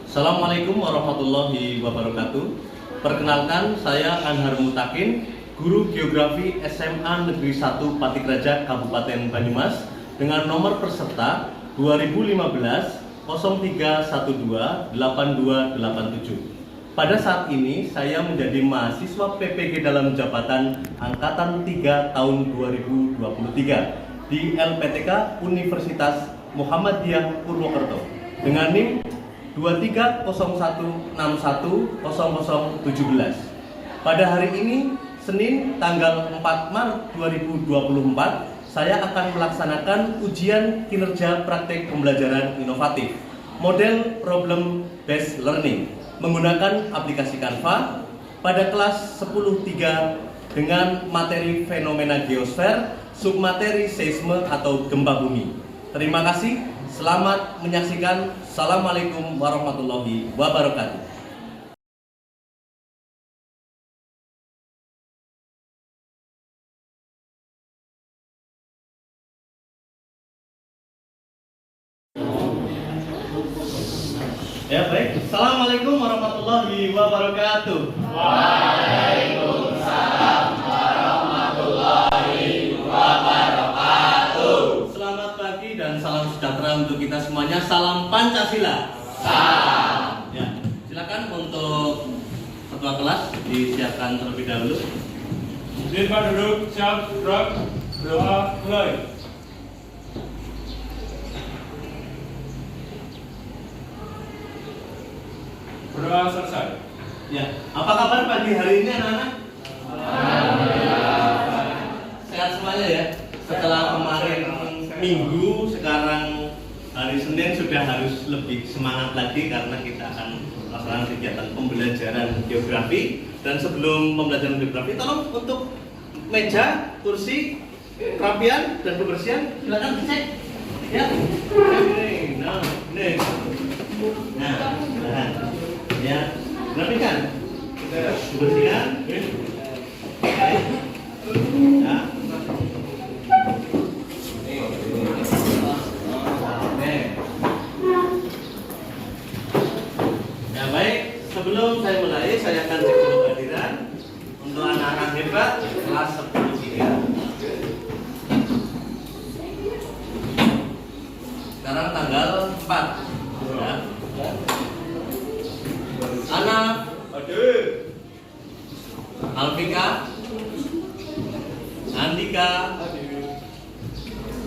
Assalamualaikum warahmatullahi wabarakatuh. Perkenalkan, saya Anhar Mutakin, Guru Geografi SMA Negeri 1 Patikraja Kabupaten Banyumas dengan nomor peserta 2015 0312 8287. Pada saat ini saya menjadi mahasiswa PPG dalam jabatan Angkatan 3 tahun 2023 di LPTK Universitas Muhammadiyah Purwokerto dengan NIM 2301610017. Pada hari ini, Senin tanggal 4 Maret 2024, saya akan melaksanakan ujian kinerja praktek pembelajaran inovatif model problem based learning menggunakan aplikasi Canva pada kelas 10.3 dengan materi fenomena geosfer, submateri seisme atau gempa bumi. Terima kasih, selamat menyaksikan. Assalamualaikum warahmatullahi wabarakatuh. Ya baik, Assalamualaikum warahmatullahi wabarakatuh. Waalaikumsalam warahmatullahi wabarakatuh. Selamat pagi dan salam sejahtera untuk kita semuanya. Salam Pancasila. Salam. Ya, silakan untuk ketua kelas disiapkan terlebih dahulu. Sila duduk, siap, gerak, berdoa, mulai. Berdoa selesai. Ya, apa kabar pagi hari ini anak-anak? Sehat semuanya ya. Setelah kemarin Minggu, sekarang hari Senin sudah harus lebih semangat lagi karena kita akan melaksanakan kegiatan pembelajaran geografi. Dan sebelum pembelajaran geografi, tolong untuk meja, kursi, kerapian dan kebersihan silakan dicek. Ya, nah, ini. Nah, ya, rapikan, bersihkan. Ya. Ya baik, sebelum saya mulai, saya akan cek dulu kehadiran untuk anak-anak hebat kelas 10.3. Sekarang tanggal 4. Ya. Anak Hadir. Alvika, Andika,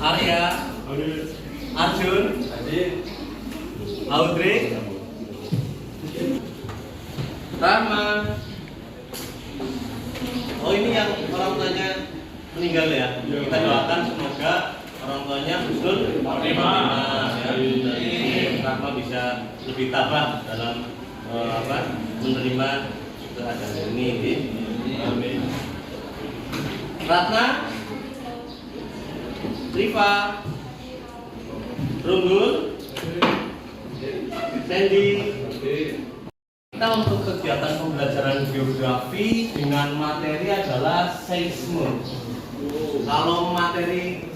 Arya, Hadir. Arjun, Audrey, Rama. Oh, ini yang orang tuanya meninggal ya. Kita doakan semoga orang tuanya husnul khotimah ya. Dari Rama bisa lebih tabah dalam menerima keadaan ini. Amin. Ratna, Riva, Runggul, Sandy. Kita untuk kegiatan pembelajaran geografi dengan materi adalah seisme. Kalau materi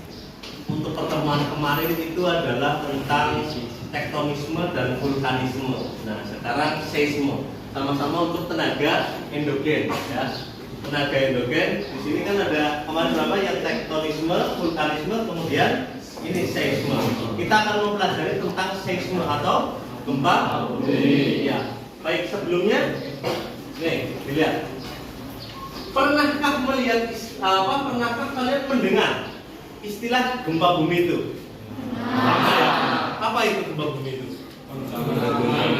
untuk pertemuan kemarin itu adalah tentang tektonisme dan vulkanisme. Nah, sekarang seisme. Sama-sama untuk tenaga endogen ya. Tenaga endogen di sini kan ada kemarin berapa yang tektonisme, vulkanisme, kemudian ini seisme. Kita akan mempelajari tentang seisme atau gempa bumi. Ya. Baik, sebelumnya nih, dilihat. Pernahkah melihat pernahkah kalian mendengar istilah gempa bumi itu? Apa itu gempa bumi itu?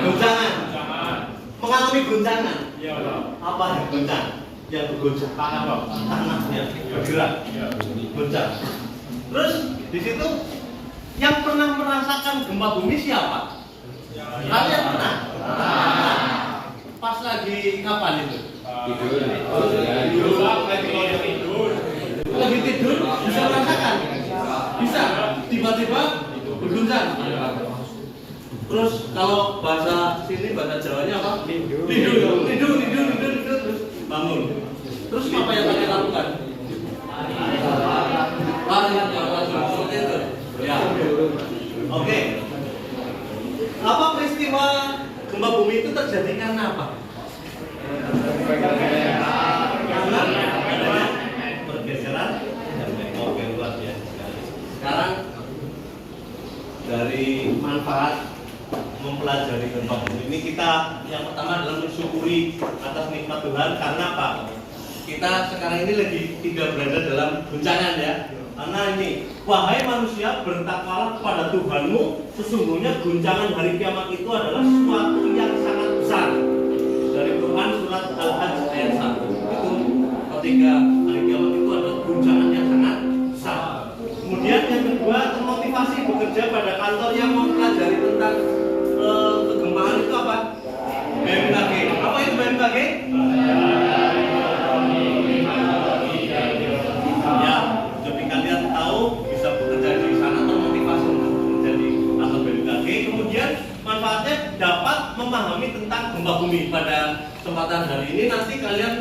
Goncangan. Mengalami goncangan. Iya, Apa yang goncang? Yang bergoncang tanah yang bergerak. Goncang. Terus di situ yang pernah merasakan gempa bumi siapa? Kalian pernah? Pas lagi kapan itu? Tidur. Lagi tidur bisa merasakan? Bisa. Tiba-tiba bergoncang. Terus kalau bahasa sini, bahasa Jawanya apa? Tidur terus bangun. Terus apa yang kalian lakukan? Seperti itu. Ya. Oke. Apa peristiwa gempa bumi itu terjadi karena apa? Karena adanya pergeseran lempeng. Oke, luar biasa sekali. Sekarang dari manfaat mempelajari gempa bumi ini, kita yang pertama adalah mensyukuri atas nikmat Tuhan. Karena apa? Kita sekarang ini lagi tidak berada dalam guncangan ya. Karena ini, wahai manusia, bertakwalah kepada Tuhanmu, sesungguhnya guncangan hari kiamat itu adalah sesuatu yang sangat besar. Dari Quran surat Al-Hajj ayat 1. Itu ketika hari kiamat itu adalah guncangan yang sangat besar. Kemudian yang kedua, termotivasi bekerja pada kantor yang mempelajari tentang kegempaan itu apa? BMKG. Apa itu BMKG? Ya, jadi kalian tahu bisa bekerja di sana, termotivasi untuk menjadi atau BMKG. Kemudian manfaatnya dapat memahami tentang gempa bumi. Pada kesempatan hari ini nanti kalian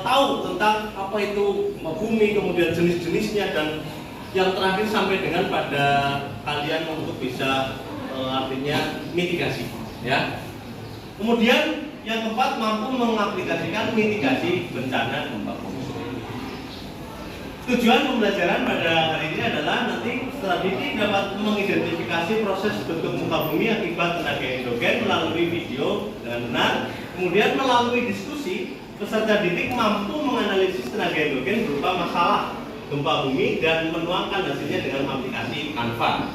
tahu tentang apa itu gempa bumi, kemudian jenis-jenisnya, dan yang terakhir sampai dengan pada kalian untuk bisa artinya mitigasi, ya. Kemudian yang keempat, mampu mengaplikasikan mitigasi bencana gempa bumi. Tujuan pembelajaran pada hari ini adalah nanti setelah didik dapat mengidentifikasi proses bentuk muka bumi akibat tenaga endogen melalui video dengan benar. Kemudian melalui diskusi, peserta didik mampu menganalisis tenaga endogen berupa masalah gempa bumi dan menuangkan hasilnya dengan aplikasi Canva.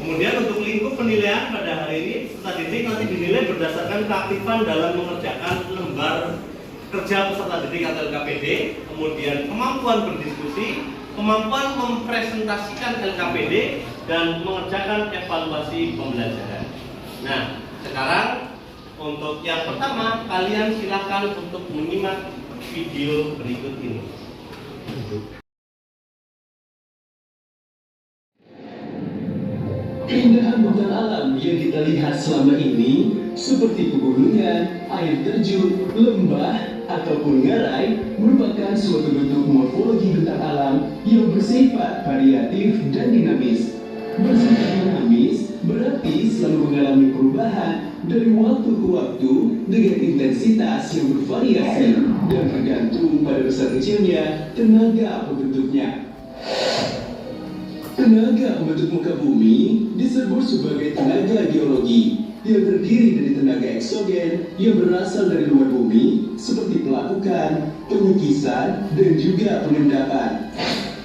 Kemudian untuk lingkup penilaian pada hari ini, peserta didik nanti dinilai berdasarkan keaktifan dalam mengerjakan lembar kerja peserta didik atau LKPD, kemudian kemampuan berdiskusi, kemampuan mempresentasikan LKPD, dan mengerjakan evaluasi pembelajaran. Nah, sekarang untuk yang pertama, kalian silakan untuk menyimak video berikut ini. Keindahan bentang alam yang kita lihat selama ini seperti pegunungan, air terjun, lembah, ataupun ngarai merupakan suatu bentuk morfologi bentang alam yang bersifat variatif dan dinamis. Bersifat dinamis berarti selalu mengalami perubahan dari waktu ke waktu dengan intensitas yang bervariasi dan tergantung pada besar kecilnya tenaga pembentuknya. Tenaga pembentuk muka bumi disebut sebagai tenaga geologi yang terdiri dari tenaga eksogen yang berasal dari luar bumi seperti pelapukan, penyikisan, dan juga pengendapan.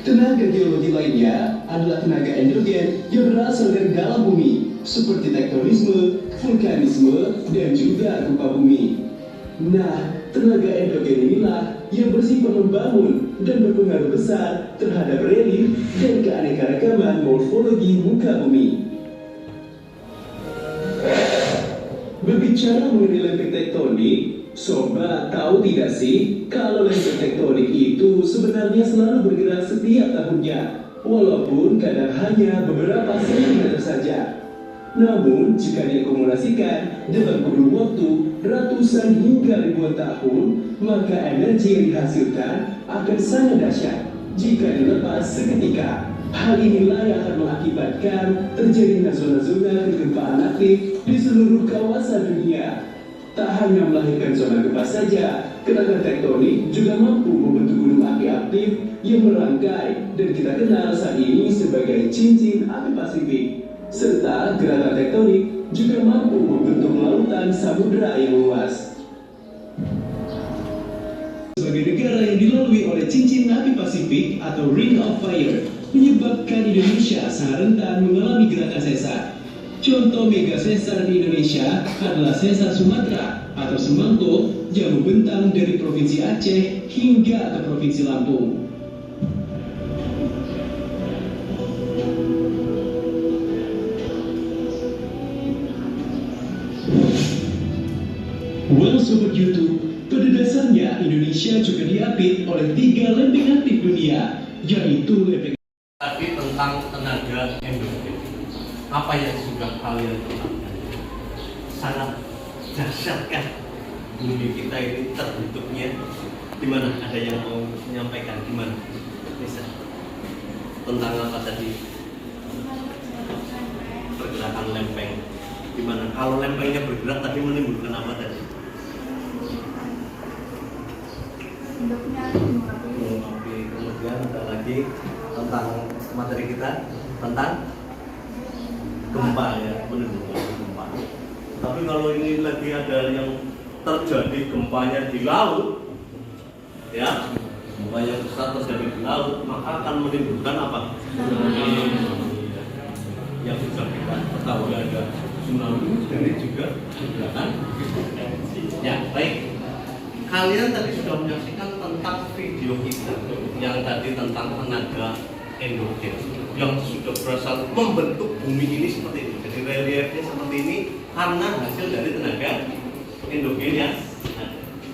Tenaga geologi lainnya adalah tenaga endogen yang berasal dari dalam bumi seperti tektonisme, vulkanisme, dan juga gempa bumi. Nah, tenaga endogen inilah yang bersifat membangun dan berpengaruh besar terhadap relief dan keanekaragaman morfologi muka bumi. Berbicara mengenai lempeng tektonik, sobat tahu tidak sih kalau lempeng tektonik itu sebenarnya selalu bergerak setiap tahunnya, walaupun kadang hanya beberapa sentimeter saja. Namun, jika diakumulasikan dalam kurun waktu ratusan hingga ribuan tahun, maka energi yang dihasilkan akan sangat dahsyat jika dilepas seketika. Hal inilah yang akan mengakibatkan terjadinya zona-zona kegempaan aktif di seluruh kawasan dunia. Tak hanya melahirkan zona gempa saja, gerakan tektonik juga mampu membentuk gunung api aktif yang merangkai dan kita kenal saat ini sebagai cincin api Pasifik. Serta gerakan tektonik juga mampu membentuk lautan samudera yang luas. Sebagai negara yang dilalui oleh cincin api Pasifik atau Ring of Fire, menyebabkan Indonesia sangat rentan mengalami gerakan sesar. Contoh mega sesar di Indonesia adalah sesar Sumatera atau Semangko yang membentang dari Provinsi Aceh hingga ke Provinsi Lampung. Well, sobat YouTube, pada dasarnya Indonesia juga diapit oleh 3 lempeng aktif dunia, yaitu lempeng Tadi tentang tenaga endogen. Apa yang sudah kalian ketahui? Sangat dahsyat kan? Bumi kita ini terbentuknya gimana? Ada yang mau menyampaikan gimana? Bisa tentang apa tadi? Pergerakan lempeng. Gimana? Kalau lempengnya bergerak tadi menimbulkan apa tadi? Oke, kemudian ada lagi tentang materi kita tentang gempa ya, menimbulkan gempa. Tapi kalau ini lagi ada yang terjadi gempanya di laut, ya, gempa yang besar terjadi di laut, maka akan menimbulkan apa? Yang bisa kita ketahui ada tsunami dari juga kan? Ya, baik. Kalian tadi sudah menyaksikan tentang video kita yang tadi tentang tenaga endogen yang sudah berasal membentuk bumi ini seperti ini. Jadi reliefnya seperti ini karena hasil dari tenaga endogen ya.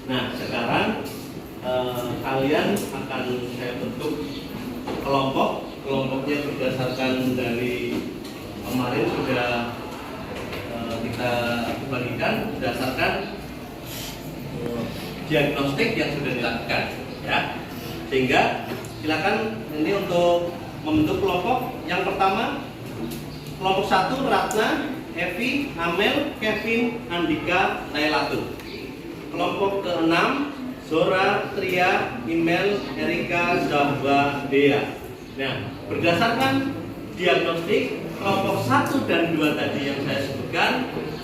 Nah, sekarang kalian akan saya bentuk kelompok. Kelompoknya berdasarkan dari kemarin sudah kita bagikan berdasarkan diagnostik yang sudah dilakukan ya. Sehingga silakan ini untuk membentuk kelompok. Yang pertama kelompok 1 Ratna, Evi, Amel, Kevin, Andika, Lailatul. Kelompok ke-6 Zora, Tria, Imel, Erika, Zahwa, Dea. Nah, berdasarkan diagnostik kelompok 1 dan 2 tadi yang saya sebutkan,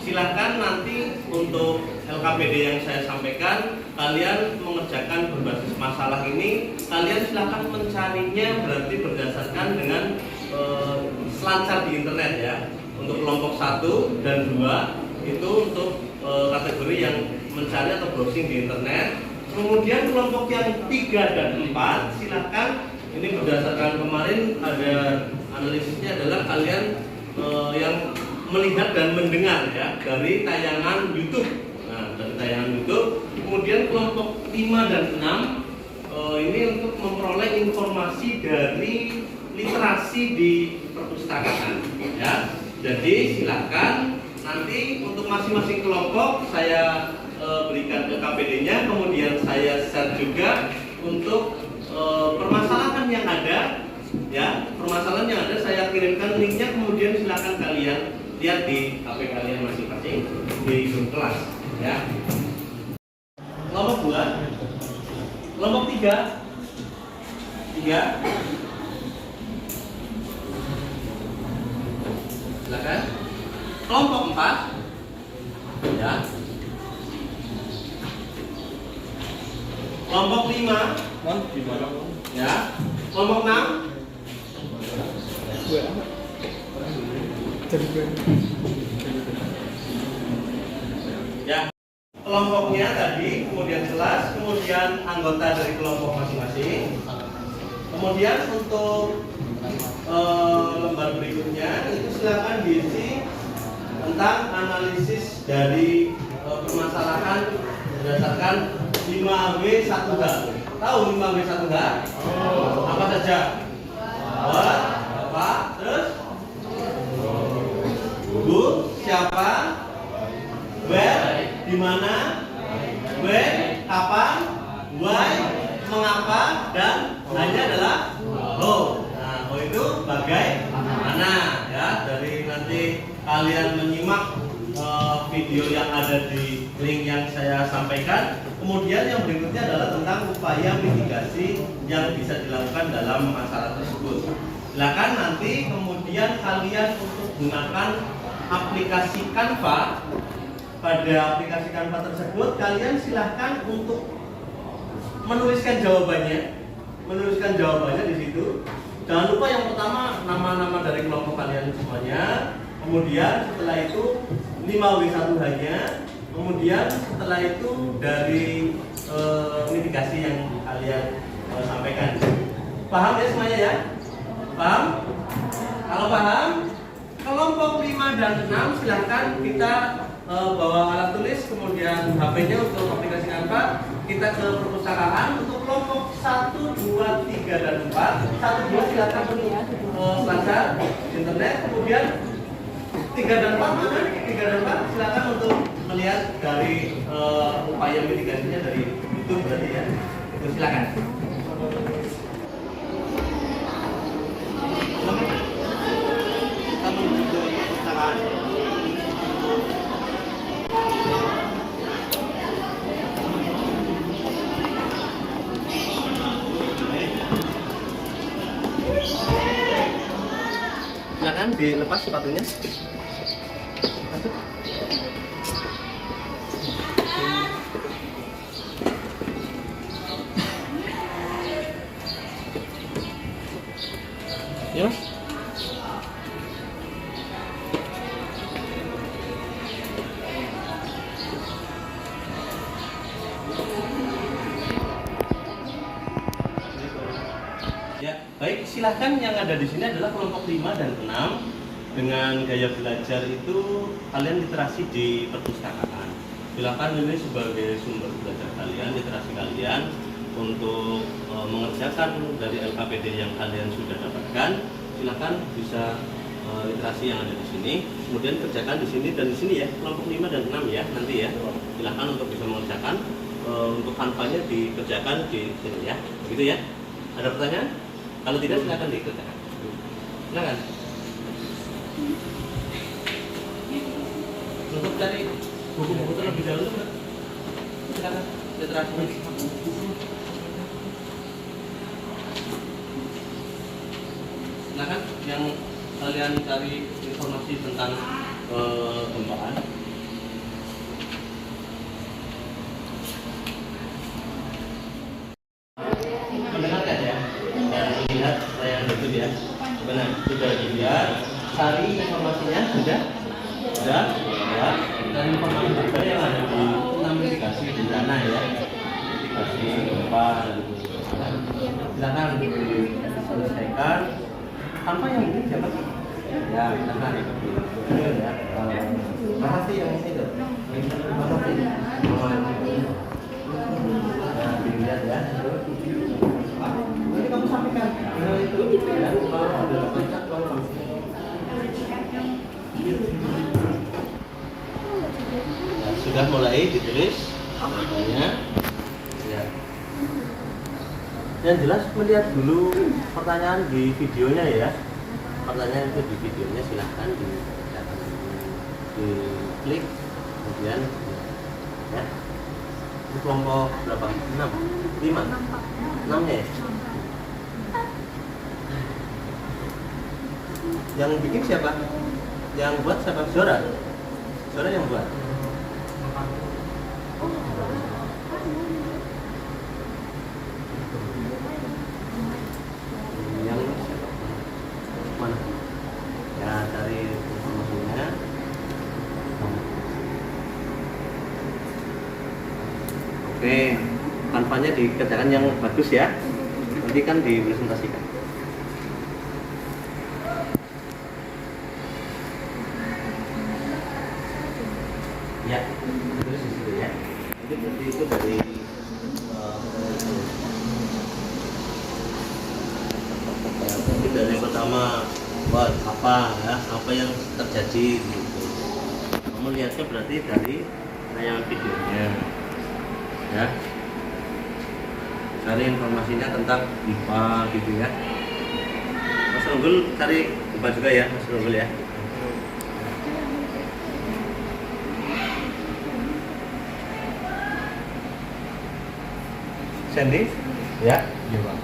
silakan nanti untuk LKPD yang saya sampaikan, kalian mengerjakan berbasis masalah ini, kalian silakan mencarinya berarti berdasarkan dengan selancar di internet ya. Untuk kelompok 1 dan 2 itu untuk kategori yang mencari atau browsing di internet. Kemudian kelompok yang 3 dan 4 silakan, ini berdasarkan kemarin ada analisisnya adalah kalian yang melihat dan mendengar ya dari tayangan YouTube. Nah, dari tayangan YouTube. Kemudian kelompok 5 dan 6 ini untuk memperoleh informasi dari literasi di perpustakaan ya. Jadi silakan nanti untuk masing-masing kelompok saya berikan ke KPD-nya, kemudian saya share juga untuk permasalahan yang ada ya, permasalahan yang ada saya kirimkan linknya, kemudian silakan kalian lihat di HP kalian masing-masing di grup kelas ya. Kelompok 2, kelompok 3 silakan. Kelompok 4 ya. Kelompok 5 ya. Kelompok 6 ya. Kelompoknya tadi, kemudian kelas, kemudian anggota dari kelompok masing-masing. Kemudian untuk lembar berikutnya itu silakan diisi tentang analisis dari permasalahan berdasarkan 5W1H. Tahu 5W1H? Apa saja? Apa? Terus? Bu, siapa? Where, di mana? When, kapan? Why, mengapa? Dan hanya adalah how. Nah, how itu bagaimana ya. Dari nanti kalian menyimak video yang ada di link yang saya sampaikan. Kemudian yang berikutnya adalah tentang upaya mitigasi yang bisa dilakukan dalam masalah tersebut. Silakan nanti kemudian kalian untuk gunakan aplikasi Canva. Pada aplikasi Canva tersebut kalian silahkan untuk menuliskan jawabannya di situ. Jangan lupa yang pertama nama-nama dari kelompok kalian semuanya. Kemudian setelah itu 5W1H-nya. Kemudian setelah itu dari mitigasi yang kalian sampaikan. Paham ya semuanya ya? Paham? Kalau paham, kelompok 5 dan 6 silahkan kita bawa alat tulis, kemudian HP-nya untuk aplikasi Canva, kita ke perpustakaan. Untuk kelompok 1, 2, 3, dan 4 1, 2 silahkan selancar internet. Kemudian 3 dan 4 mana? 3 dan 4 silahkan untuk melihat dari upaya mitigasinya dari YouTube berarti ya. Itu silakan. Kita menuju ke perpustakaan. dilepas sepatunya. Ya, Mas. Ya, baik, silahkan. Yang ada di sini adalah kelompok 5 dan 6. Dengan gaya belajar itu kalian literasi di perpustakaan. Silahkan, ini sebagai sumber belajar kalian, literasi kalian untuk mengerjakan dari LKPD yang kalian sudah dapatkan. Silahkan bisa literasi yang ada di sini, kemudian kerjakan di sini dan di sini ya, kelompok 5 dan 6 ya, nanti ya. Silahkan untuk bisa mengerjakan, untuk tanpanya dikerjakan di sini ya, begitu ya. Ada pertanyaan? Kalau tidak, silahkan dikerjakan. Silahkan. Untuk cari buku-buku terlebih dahulu, silahkan literasi. Silahkan yang kalian cari informasi tentang gempaan. Mendengarkan ya, dan lihat saya itu ya. Benar, sudah dilihat. Cari informasinya sudah, ya. Dan informasi juga yang ada di mitigasi bencana ya, mitigasi gempa dan itu. Silakan diselesaikan. Tanpa yang ini siapa sih? Ya, silakan. Ya. Makasih yang ini tuh. Makasih. Nah, dilihat ya. Ini kamu sampaikan. Nah, itu ya. Kalau ada baca, kalau kamu. Nah, sudah mulai ditulis namanya. Ya. Yang jelas melihat dulu pertanyaan di videonya ya. Pertanyaan itu di videonya silahkan di klik, kemudian ya. Ini kelompok berapa? 6? 5? 6 nya ya? Yang bikin siapa? Yang buat siapa? Zora? Zora yang buat? Yang siapa? Mana? Ya, cari informasinya. Oke, tanpanya dikerjakan yang bagus ya. Nanti kan dipresentasikan. Ya, terus di situ ya. Itu berarti itu dari dari pertama buat apa ya, apa yang terjadi gitu. Kamu lihatnya berarti dari tayangan videonya ya, cari informasinya tentang IPA gitu ya. Mas Unggul cari IPA juga ya, Mas Unggul ya. Sandy ya, iya Pak.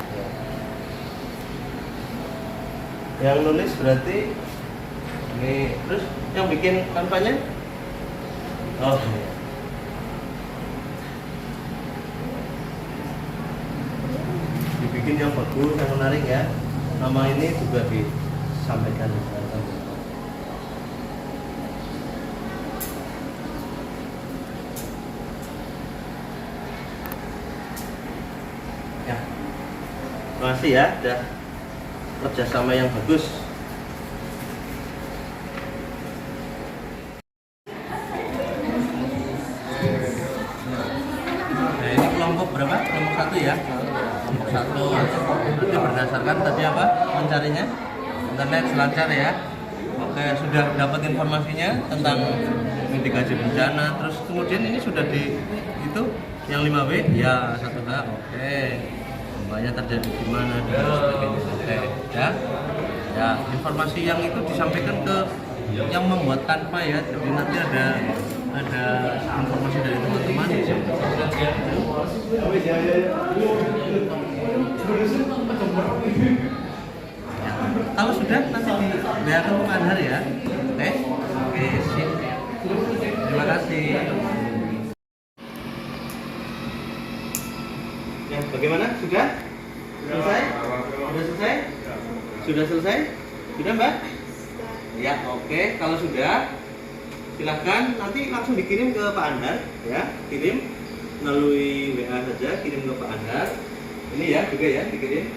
Yang nulis berarti ini, terus yang bikin kampanye? Oh iya. Dibikin yang bagus, yang menarik ya. Nama ini juga disampaikan. Ya, terima kasih ya, udah kerjasama yang bagus. Nah, ini kelompok berapa? Kelompok 1 ya. Kelompok 1 berarti berdasarkan tadi apa mencarinya? Internet selancar ya. Oke, sudah dapat informasinya tentang mitigasi bencana. Terus kemudian ini sudah di itu yang 5W ya, 1H. Oke, gempanya terjadi di mana dan sebagainya. Oke ya. Ya, informasi yang itu disampaikan ke yang membuat tanpa ya. Jadi nanti ada informasi dari teman-teman. Ya, Kalau sudah nanti dibiarkan Pak Anhar ya. Oke, sip. Terima kasih. Ya, bagaimana? Sudah? Selesai? Sudah selesai? Sudah selesai? Sudah, Mbak? Ya, oke. Kalau sudah, silahkan nanti langsung dikirim ke Pak Anhar ya. Kirim melalui WA saja, kirim ke Pak Anhar. Ini ya juga ya, dikirim.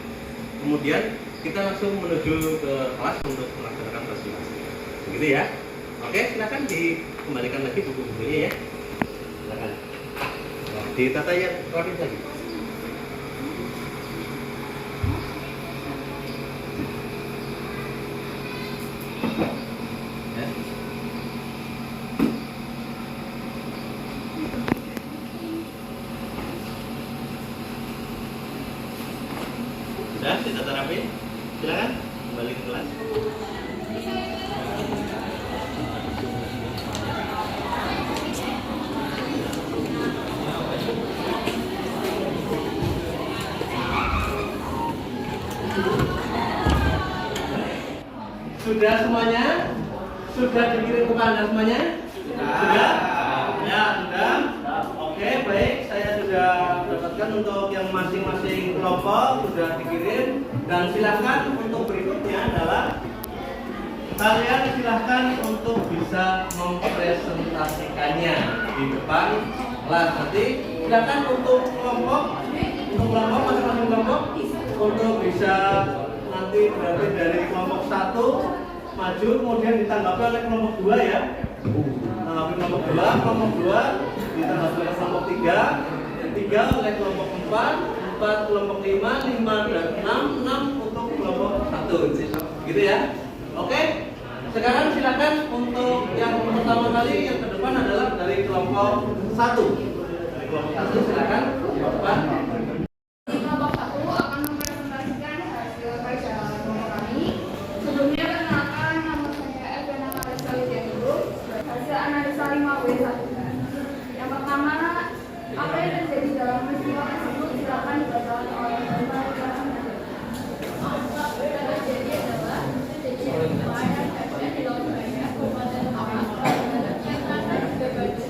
Kemudian kita langsung menuju ke kelas untuk melaksanakan presentasi. Begitu ya. Oke, silakan dikembalikan lagi buku-bukunya ya. Silakan. Ditata yang rapih lagi. Ya. Sudah, ditata rapi. Silakan kembali ke kelas. Sudah semuanya? Sudah dikirim ke Anda semuanya? Sudah? Ya, sudah. Oke, baik. Saya sudah dapatkan untuk yang masing-masing kelompok sudah dikirim. Dan silakan untuk berikutnya adalah kalian silahkan untuk bisa mempresentasikannya di depan kelas. Nanti silakan untuk kelompok masing-masing kelompok untuk bisa nanti berarti dari kelompok 1 maju kemudian ditanggapi oleh kelompok 2 ya. Tanggapi kelompok 2 ditanggapi oleh kelompok 3 oleh kelompok 4 kelompok 5 dan 6 untuk kelompok 1. Gitu ya. Oke. Sekarang silakan untuk yang pertama kali yang ke depan adalah dari kelompok 1. Dari kelompok 1 silakan ke depan. Kelompok 1 akan mempresentasikan hasil kerja kelompok kami. Sebelumnya perkenalkan, nama saya Evena Marisa Widianto, hasil analisa 5W1. Yang pertama, apa yang terjadi dalam peristiwa tersebut silakan dibacakan oleh Bapak Ibu. Yang terjadi adalah kejadian di Surabaya, Kabupaten Kampar, yang juga baju.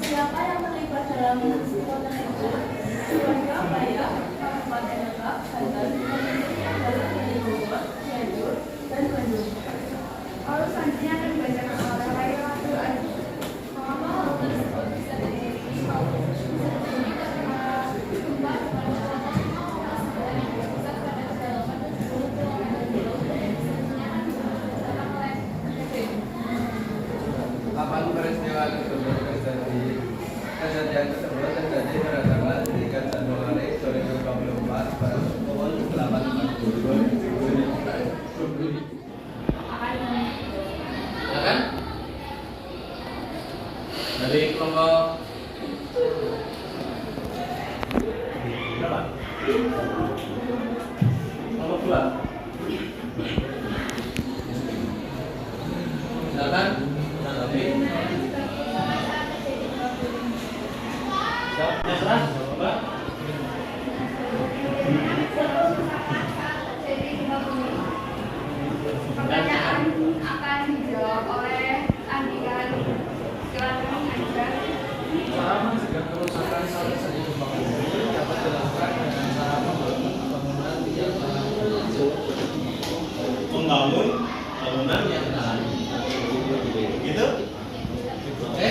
Siapa yang terlibat dalam peristiwa tersebut? Surabaya, Kabupaten Lebak, Banten, yang dari Bogor, Cianjur, dan Bandung. Lalu selanjutnya akan dibacakan oleh Laila Abdul Aziz. Mengapa hal tersebut bisa terjadi? Hal tersebut bisa terjadi karena gempa dan pusat pada kedalaman 10 km jauh dan selanjutnya akan dibacakan oleh Kevin. Kapan peristiwa tersebut terjadi? Kejadian tersebut terjadi pada tanggal 3 Januari 2024 pada pukul 8.40. Silakan. Dari kelompok berapa? Kelompok 2. Silakan. Tanggapi. Siap, terserah, Mbak. Pertanyaan akan dijawab oleh Andika. Silakan Andika. Cara mencegah kerusakan saling seni gempa bumi dapat dilakukan dengan cara membangun bangunan yang tahan. Membangun bangunan yang tahan. Gitu? Oke.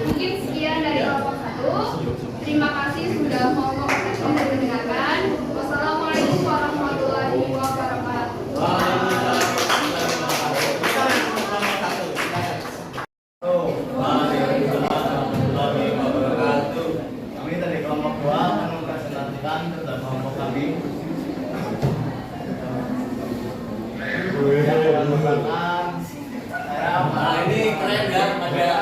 Mungkin sekian dari kelompok 1. Terima kasih sudah mau mendengarkan. Wassalamualaikum warahmatullahi wabarakatuh. Kami dari kelompok 2 akan mempresentasikan kerja kelompok kami. Yang merupakan saya. Nah, ini keren ya, ada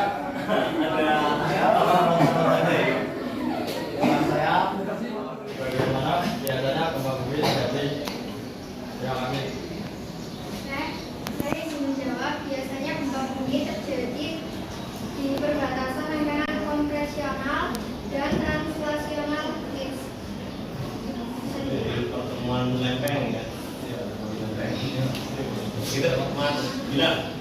Bagaimana biasanya gempa bumi terjadi? Ya kami. Saya ingin menjawab, biasanya gempa bumi terjadi Mas Gilang.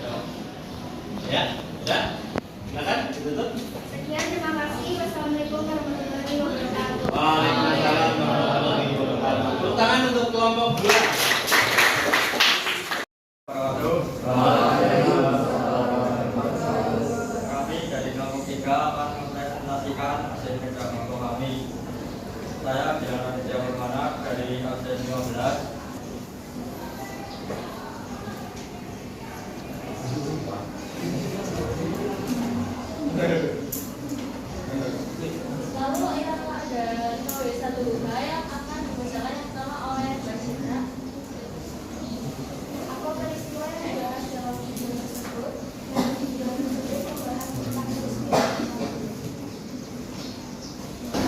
Ya, sudah. Silakan ditutup. Sekian, terima kasih. Wassalamualaikum warahmatullahi wabarakatuh. Waalaikumsalam warahmatullahi wabarakatuh. Tepuk tangan untuk kelompok 2. Kami dari kelompok 3 akan mempresentasikan hasil kerja kelompok kami. Saya Dilan Aditya Permana dari absen 15. Lalu yang ada tulis satu buka yang akan dibacakan yang pertama oleh Mbak Citra. Apa peristiwa yang dibahas dalam video tersebut? Dan video tersebut membahas tentang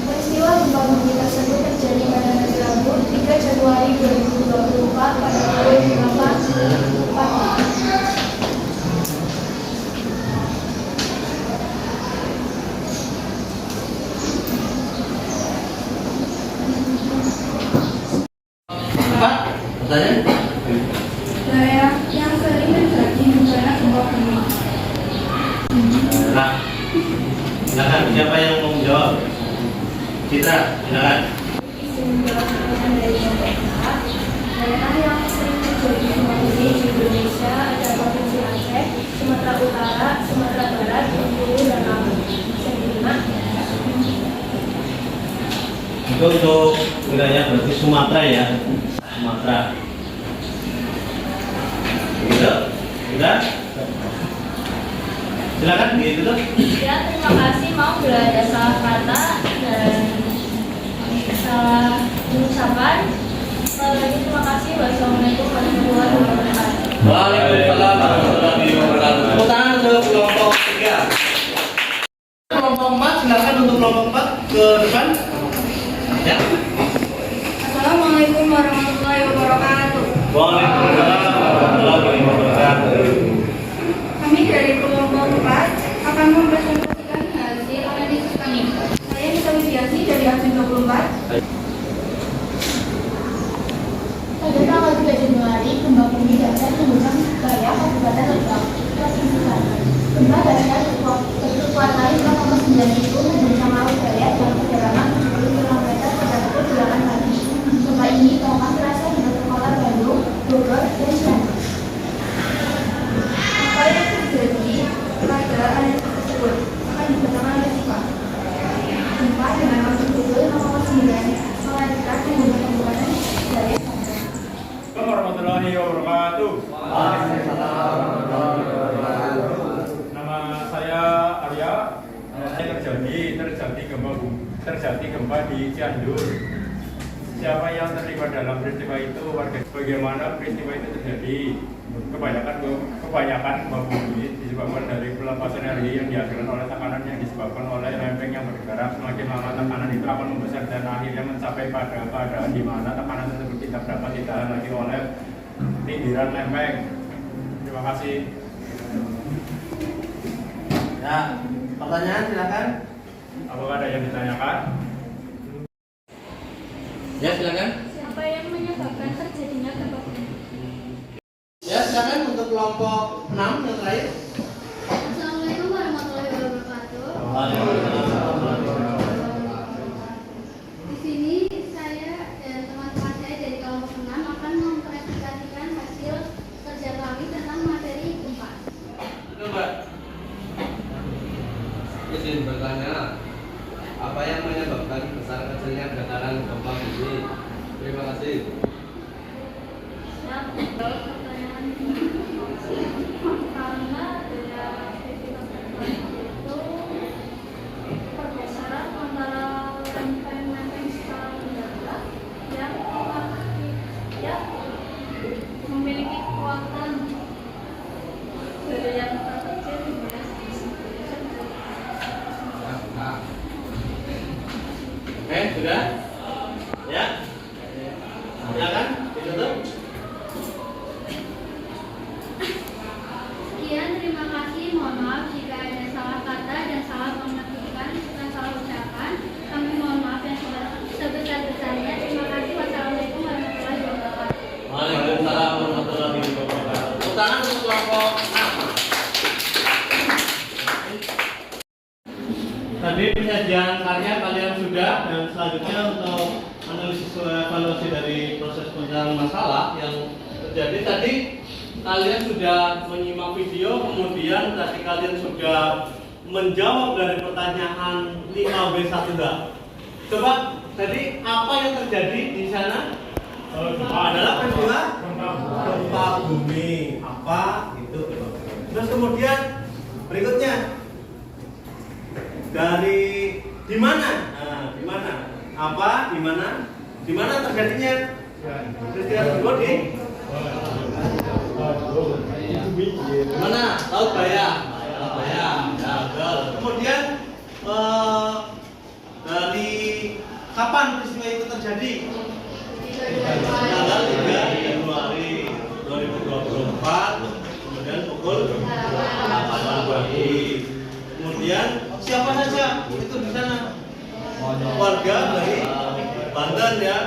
peristiwa gempa bumi tersebut terjadi pada hari Rabu 3 Januari 2024 pada pukul 8 pagi. Pak, pertanyaan? Daerah yang sering terjadi bencana gempa bumi. Nah, silakan. Siapa yang mau menjawab? Citra, silakan. Izin menjawab pertanyaan dari kelompok 4. Daerah yang sering terjadi gempa bumi di Indonesia ada Provinsi Aceh, Sumatera Utara, Sumatera Barat, Bengkulu, dan Lampung. Bisa diterima? Itu untuk wilayah berarti Sumatera ya. Sumatera. Gitu. Sudah? Silakan ditutup. Ya, terima kasih. Mau bila ada salah kata dan salah ucapan. Sekali lagi terima kasih. Wassalamualaikum warahmatullahi wabarakatuh. Waalaikumsalam warahmatullahi wabarakatuh. Tepuk tangan untuk kelompok 3. Kelompok 4, silakan untuk kelompok 4 ke depan. Ya. Assalamualaikum warahmatullahi wabarakatuh. Waalaikumsalam warahmatullahi wabarakatuh. Kami dari kelompok 4 akan mempresentasikan hasil analisis kami. Saya Nisa Widiasi dari absen 24. Pada tanggal 3 Januari, gempa bumi dahsyat mengguncang Gaya, Kabupaten Lebak, Provinsi Banten. Gempa dahsyat berkekuatan 5,9 itu mengguncang laut Gaya dalam kedalaman 70 km pada pukul 8 pagi. Gempa ini bahkan terasa di kota Bandung, Bogor, dan Cianjur. Apa yang terjadi pada analisis tersebut akan dibacakan oleh Siva. Gempa dengan magnitudo 5,9 melahirkan mengguncang Kabupaten Gaya. Assalamualaikum warahmatullahi wabarakatuh. Nama saya Arya. Terjadi gempa di Cianjur. Siapa yang terlibat dalam peristiwa itu? Bagaimana peristiwa itu terjadi? Kebanyakan gempa bumi disebabkan dari pelepasan energi yang dihasilkan oleh tekanan yang disebabkan oleh lempeng yang bergerak. Semakin lama tekanan itu akan membesar dan akhirnya mencapai pada keadaan di mana tekanan tersebut tidak dapat ditahan lagi oleh pinggiran lempeng. Terima kasih. Ya, pertanyaan silakan. Apakah ada yang ditanyakan? Ya, silakan. Siapa yang menyebabkan terjadinya gempa bumi? Ya, silakan untuk kelompok 6 yang terakhir. Assalamualaikum warahmatullahi wabarakatuh. Di sini saya dan teman-teman saya dari kelompok 6 akan mempresentasikan hasil kerja kami tentang materi gempa. Coba. Izin bertanya, apa yang menyebabkan besar kecilnya dataran gempa bumi? Terima kasih. Pertanyaan karena ada aktivitas gempa itu pergeseran antara lempeng-lempeng skala mendatar yang memiliki kekuatan dari yang terkecil hingga Oke, sudah? Ya? Silakan ditutup. Sekian, terima kasih. Mohon maaf jika ada salah kata dan salah pengertian serta salah ucapan. Kami mohon maaf yang sebesar-besarnya. Terima kasih. Wassalamualaikum warahmatullahi wabarakatuh. Waalaikumsalam warahmatullahi wabarakatuh. Tepuk tangan untuk saja untuk analisis evaluasi dari proses penyelesaian masalah yang terjadi tadi. Kalian sudah menyimak video, kemudian tadi kalian sudah menjawab dari pertanyaan 5B1H. Coba tadi apa yang terjadi di sana? Adalah peristiwa gempa bumi. Apa itu? Terus kemudian berikutnya dari di mana? Nah, di mana? Apa? Di mana? Di mana terjadinya? Peristiwa tersebut di mana? Laut Bayam. Laut Bayam. Ya, betul. Kemudian dari kapan peristiwa itu terjadi? Tanggal 3 Januari 2024. Kemudian pukul 8 pagi. Kemudian siapa saja itu di sana? Warga dari Banten ya.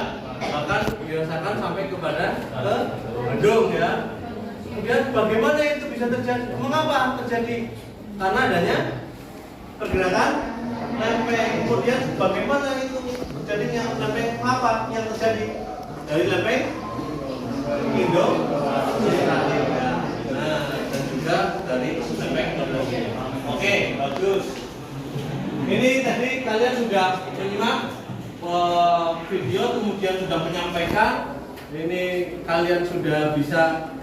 Bahkan dirasakan sampai kepada ke Bandung ya. Kemudian bagaimana itu bisa terjadi? Mengapa terjadi? Karena adanya pergerakan lempeng. Kemudian bagaimana itu terjadinya lempeng apa yang terjadi? Dari lempeng Indo Australia ya. Nah, dan juga dari lempeng Indonesia. Oke, bagus. Ini tadi kalian sudah menyimak video, kemudian sudah menyampaikan. Ini kalian sudah bisa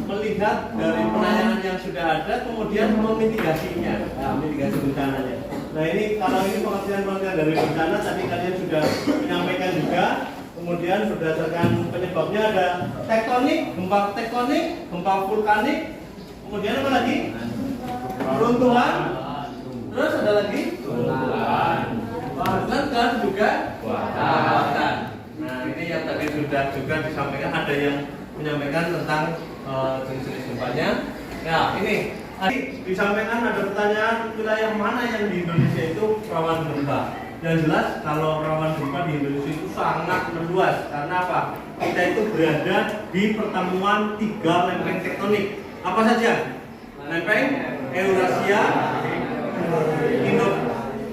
melihat dari penanyaan yang sudah ada, kemudian memitigasinya, mitigasi bencananya. Nah ini kalau ini pengertian dari bencana tadi kalian sudah menyampaikan juga. Kemudian berdasarkan penyebabnya ada tektonik, gempa vulkanik, kemudian apa lagi? Runtuhan. Terus ada lagi? Bahan dan juga kekuatan. Nah ini yang tadi sudah juga disampaikan, ada yang menyampaikan tentang jenis-jenis gempanya. Ya ini tadi disampaikan ada pertanyaan wilayah mana yang di Indonesia itu rawan gempa. Yang jelas kalau rawan gempa di Indonesia itu sangat meluas. Karena apa? Kita itu berada di pertemuan 3 lempeng tektonik. Apa saja? Lempeng Eurasia, Indo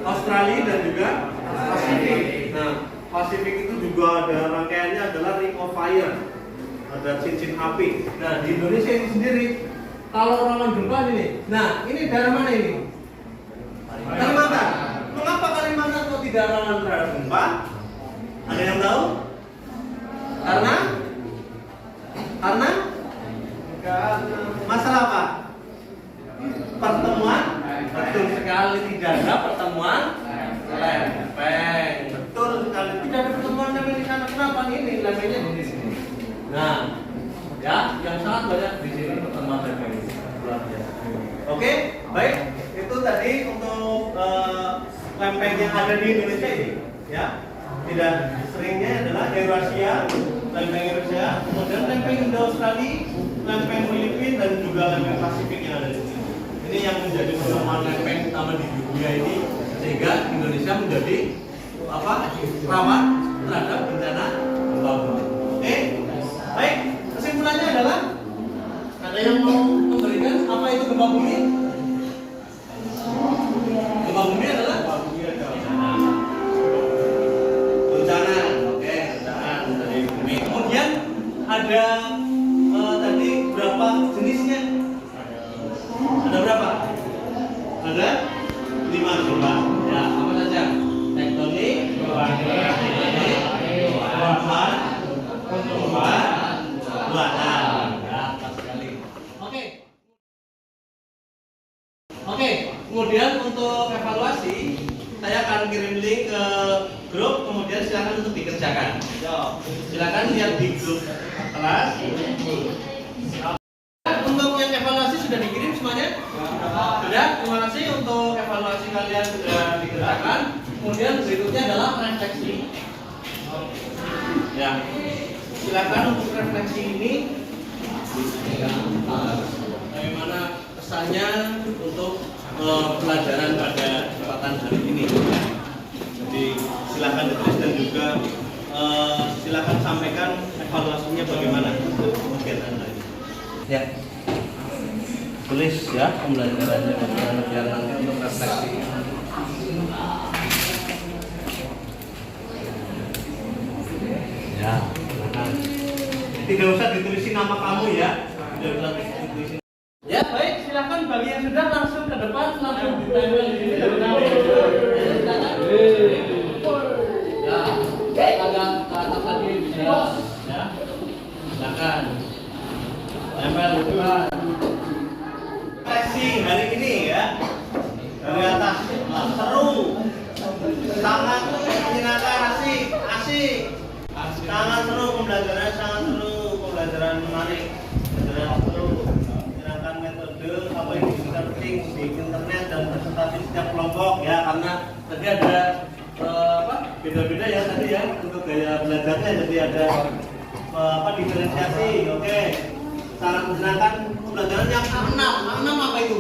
Australia dan juga Pasifik. Nah, Pasifik itu juga ada rangkaiannya adalah Ring of Fire. Ada cincin api. Nah, di Indonesia ini sendiri kalau rawan gempa ini. Nah, ini daerah mana ini? Kalimantan. Mengapa Kalimantan kok tidak rawan terhadap gempa? Ada yang tahu? Karena masalah apa? Pertemuan. Betul sekali, tidak ada pertemuan lempeng. Betul sekali, tidak ada pertemuan lempeng di sana. Kenapa ini lempengnya di sini? Nah, ya, yang sangat banyak di sini pertemuan lempeng. Luar biasa. Oke, baik. Itu tadi untuk lempeng yang ada di Indonesia ini, ya. Tidak seringnya adalah Eurasia, lempeng Eurasia, kemudian lempeng Indo Australia, lempeng Filipina dan juga lempeng Pasifik yang ada di sini. Ini yang menjadi pertemuan lempeng utama di dunia ini, sehingga Indonesia menjadi rawan terhadap bencana gempa bumi. Oke, baik. Kesimpulannya adalah ada yang mau memberikan apa itu gempa bumi? Gempa bumi adalah bencana. Oke, bencana dari bumi. Kemudian ada tadi berapa jenisnya? Ada berapa? Ada 5 gempa. Ya, apa saja? Tektonik, buatan. Ya, pas sekali. Oke, kemudian untuk evaluasi saya akan kirim link ke grup, kemudian silakan untuk dikerjakan. Silakan lihat di grup kelas. Untuk yang evaluasi sudah dikirim semuanya? Sudah, terima kasih untuk evaluasi kalian sudah dikerjakan. Kemudian berikutnya adalah refleksi. Ya, silakan untuk refleksi ini. Bagaimana kesannya untuk pelajaran pada kesempatan hari ini? Jadi silakan ditulis dan juga silakan sampaikan evaluasinya bagaimana untuk kegiatan hari ini. Ya, tulis ya pembelajarannya bagaimana biar nanti untuk refleksi. Ya, silakan. Tidak usah ditulisin nama kamu ya. Tidak usah ditulisin. Ya baik, silakan bagi yang sudah langsung ke depan, langsung ditempel di sini. Ya, agak ke atas lagi bisa. Ya, silakan. Tempel di depan. Sesi hari ini ya, dari atas. Nah, seru, sangat menyenangkan, asik. Sangat seru pembelajaran, pembelajaran menarik, pembelajaran seru, menggunakan metode apa yang penting di internet dan presentasi setiap kelompok ya, karena tadi ada beda-beda ya tadi ya untuk gaya belajarnya, jadi ada diferensiasi, oke. Sangat menyenangkan pembelajaran yang enam apa itu?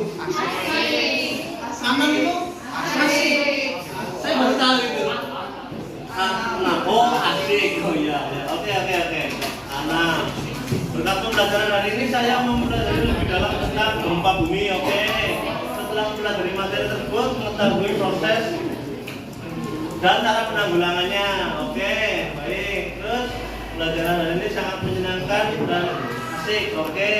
Enam itu asik. Saya baru tahu itu. Oh asik, oh iya, oke. Nah, berkat pembelajaran hari ini saya mempelajari lebih dalam tentang gempa bumi, oke. Setelah mempelajari materi tersebut, mengetahui proses dan cara penanggulangannya, oke. Baik, terus pembelajaran hari ini sangat menyenangkan dan asik, oke.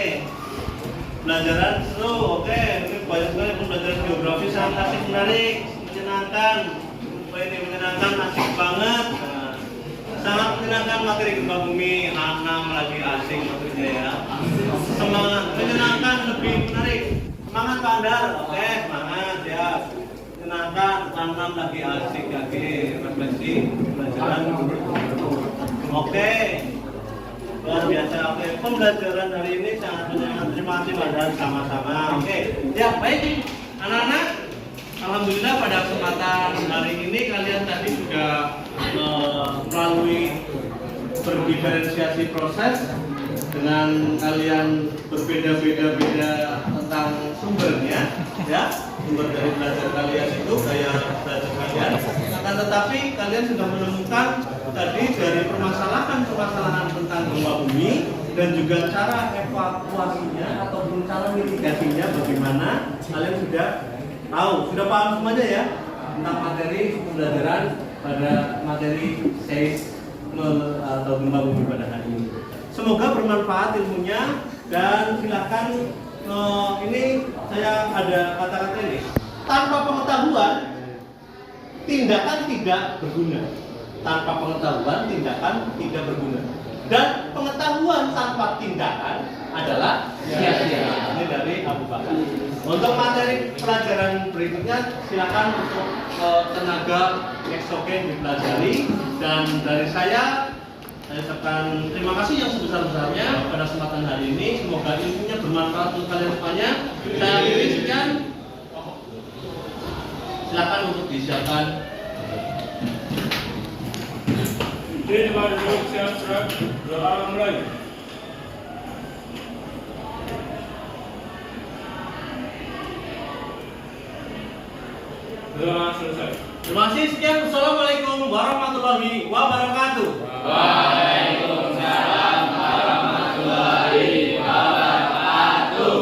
Pembelajaran seru, oke. Ini banyak sekali pembelajaran geografi sangat asik, menarik, menyenangkan. Ini menyenangkan, asik banget. Sangat menyenangkan materi gempa bumi, enam lagi asik materinya ya. Semangat, menyenangkan, lebih menarik. Semangat Pak Andar, oke, semangat ya. Menyenangkan, enam lagi asik lagi, refleksi pelajaran. Oke, luar biasa. Oke, pembelajaran hari ini sangat menyenangkan. Terima kasih Pak Andar, sama-sama. Oke, ya baik anak-anak. Alhamdulillah pada kesempatan hari ini kalian tadi sudah melalui berdiferensiasi proses dengan kalian berbeda-beda tentang sumbernya, ya sumber dari belajar kalian itu gaya belajar kalian. Akan tetapi kalian sudah menemukan tadi dari permasalahan tentang gempa bumi dan juga cara evakuasinya ataupun cara mitigasinya bagaimana kalian sudah tahu, sudah paham semuanya ya tentang materi pembelajaran pada materi seisme atau gempa bumi pada hari ini. Semoga bermanfaat ilmunya dan silakan ini saya ada kata-kata ini. Tanpa pengetahuan tindakan tidak berguna. Tanpa pengetahuan tindakan tidak berguna. Dan pengetahuan tanpa tindakan adalah sia-sia. Ini dari Abu Bakar. Untuk materi pelajaran berikutnya silakan untuk tenaga eksogen dipelajari, dan dari saya ucapkan terima kasih yang sebesar-besarnya pada kesempatan hari ini. Semoga ilmunya bermanfaat untuk kalian semuanya. Saya akhiri sekian. Silakan untuk disiapkan. Jadi pada duduk siap-siap, doa mulai. Doa selesai. Terima kasih, sekian. Assalamualaikum warahmatullahi wabarakatuh. Waalaikumsalam warahmatullahi wabarakatuh.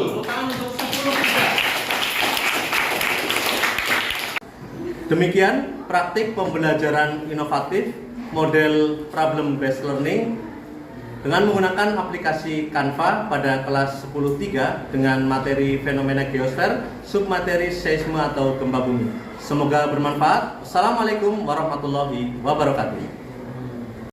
Demikian praktik pembelajaran inovatif model problem based learning dengan menggunakan aplikasi Canva pada kelas 10.3 dengan materi fenomena geosfer, submateri seisme atau gempa bumi. Semoga bermanfaat. Assalamualaikum warahmatullahi wabarakatuh.